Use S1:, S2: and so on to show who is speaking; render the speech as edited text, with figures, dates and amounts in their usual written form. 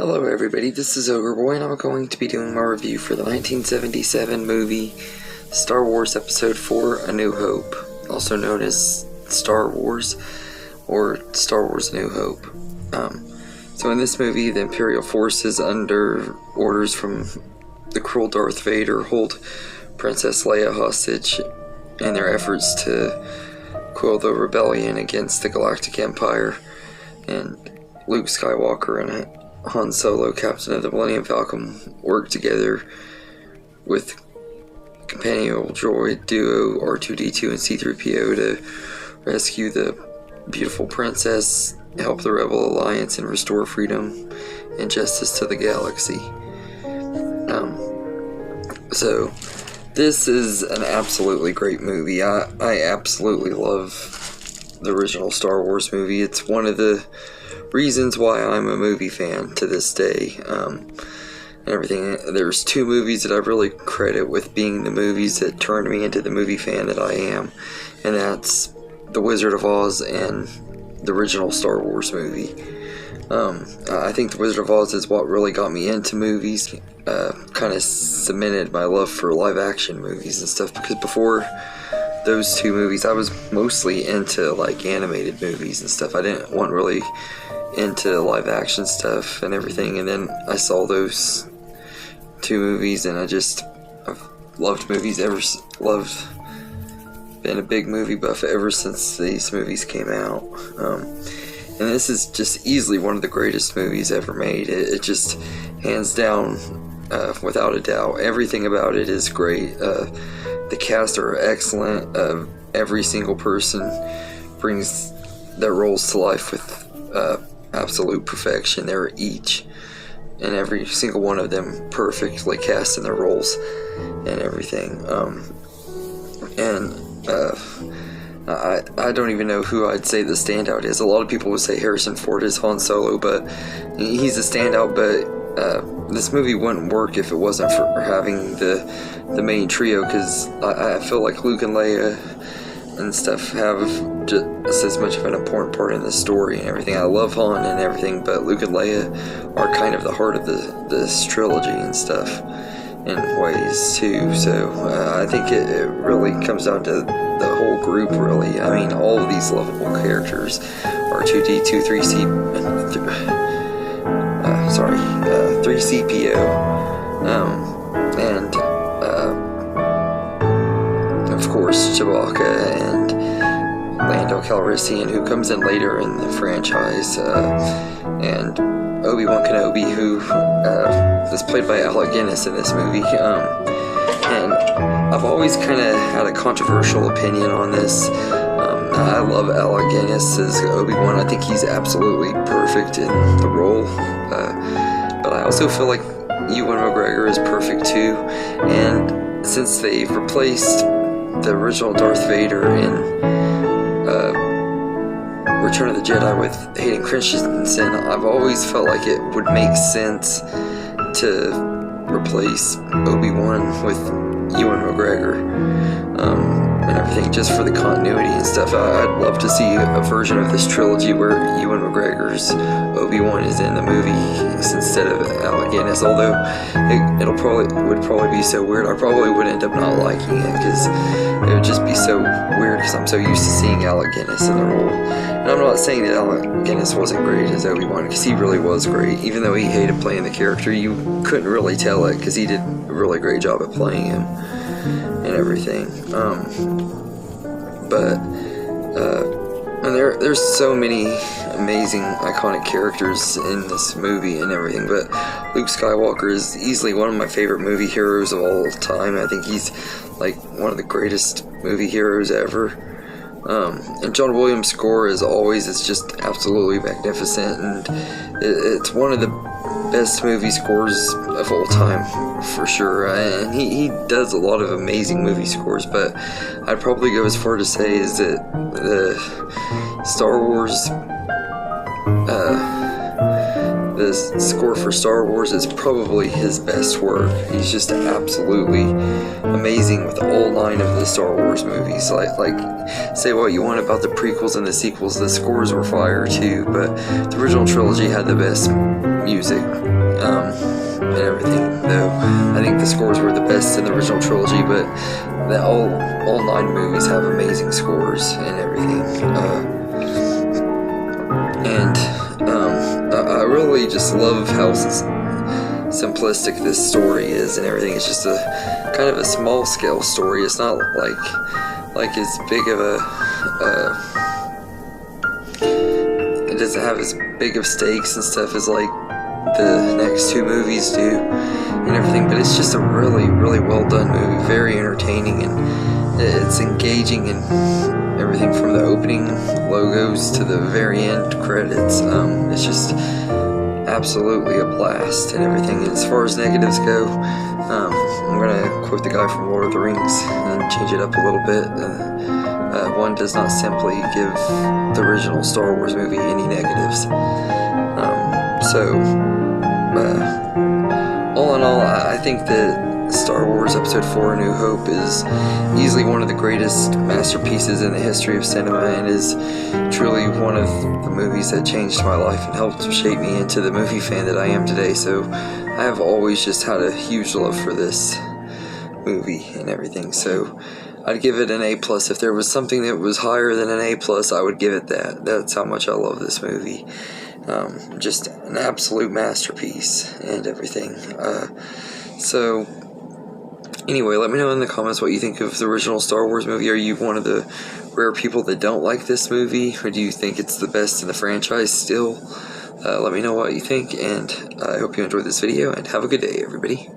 S1: Hello everybody, this is Ogre Boy and I'm going to be doing my review for the 1977 movie Star Wars Episode 4 A New Hope, also known as Star Wars or Star Wars A New Hope. So in this movie, the Imperial forces, under orders from the cruel Darth Vader, hold Princess Leia hostage in their efforts to quell the rebellion against the Galactic Empire, and Luke Skywalker and Han Solo, captain of the Millennium Falcon, work together with companion droid duo R2-D2 and C-3PO to rescue the beautiful princess, help the Rebel Alliance, and restore freedom and justice to the galaxy. So this is an absolutely great movie. I absolutely love the original Star Wars movie. It's one of the reasons why I'm a movie fan to this day, and everything. There's two movies that I really credit with being the movies that turned me into the movie fan that I am, and that's The Wizard of Oz and the original Star Wars movie. I think The Wizard of Oz is what really got me into movies, kind of cemented my love for live action movies and stuff, because before those two movies I was mostly into like animated movies and stuff. I didn't want really into live action stuff and everything, and then I saw those two movies and I've loved movies been a big movie buff ever since these movies came out, and this is just easily one of the greatest movies ever made. It just hands down, without a doubt, everything about it is great. The cast are excellent. Every single person brings their roles to life with absolute perfection. They're each and every single one of them perfectly cast in their roles and everything. I don't even know who I'd say the standout is. A lot of people would say Harrison Ford is Han Solo, but he's a standout. But this movie wouldn't work if it wasn't for having the main trio, because I feel like Luke and Leia and stuff have just as much of an important part in the story and everything. I love Han and everything, but Luke and Leia are kind of the heart of this trilogy and stuff in ways too. So I think it really comes down to the whole group, really. I mean, all of these lovable characters, R2-D2, 3CPO, and of course Chewbacca and Lando Calrissian, who comes in later in the franchise, and Obi-Wan Kenobi, who is played by Alec Guinness in this movie. And I've always kind of had a controversial opinion on this. I love Alec Guinness as Obi-Wan. I think he's absolutely perfect in the role. But I also feel like Ewan McGregor is perfect too. And since they've replaced the original Darth Vader in Return of the Jedi with Hayden Christensen, I've always felt like it would make sense to replace Obi-Wan with Ewan McGregor, and everything, just for the continuity and stuff. I'd love to see a version of this trilogy where Ewan McGregor's Obi-Wan is in the movie instead of Alec Guinness, although it would probably be so weird. I probably would end up not liking it, because it would just be so weird, because I'm so used to seeing Alec Guinness in the role. And I'm not saying that Alec Guinness wasn't great as Obi-Wan, because he really was great. Even though he hated playing the character, you couldn't really tell it, because he did a really great job at playing him and everything. And there's so many amazing, iconic characters in this movie and everything, but Luke Skywalker is easily one of my favorite movie heroes of all time. I think he's like one of the greatest movie heroes ever. And John Williams' score, as always, is just absolutely magnificent, and it's one of the best movie scores of all time, for sure. And he does a lot of amazing movie scores, but I'd probably go as far to say is that the Star Wars, the score for Star Wars is probably his best work. He's just absolutely amazing with all 9 of the Star Wars movies. Like say what you want about the prequels and the sequels, the scores were fire too, but the original trilogy had the best music and everything. Though I think the scores were the best in the original trilogy, but all 9 movies have amazing scores and everything. I really just love how simplistic this story is and everything. It's just a kind of a small scale story. It's not like as big of a it doesn't have as big of stakes and stuff as like the next 2 movies do and everything, but it's just a really, really well done movie, very entertaining, and it's engaging and everything from the opening logos to the very end credits. It's just absolutely a blast and everything. And as far as negatives go, I'm gonna quote the guy from Lord of the Rings and change it up a little bit. One does not simply give the original Star Wars movie any negatives. All in all, I think that Star Wars Episode 4: A New Hope is easily one of the greatest masterpieces in the history of cinema, and is truly one of the movies that changed my life and helped shape me into the movie fan that I am today. So I have always just had a huge love for this movie and everything. So I'd give it an A+. If there was something that was higher than an A+, I would give it that. That's how much I love this movie. Just an absolute masterpiece and everything. So anyway, let me know in the comments what you think of the original Star Wars movie. Are you one of the rare people that don't like this movie, or do you think it's the best in the franchise still? Let me know what you think, and I hope you enjoyed this video, and have a good day, everybody.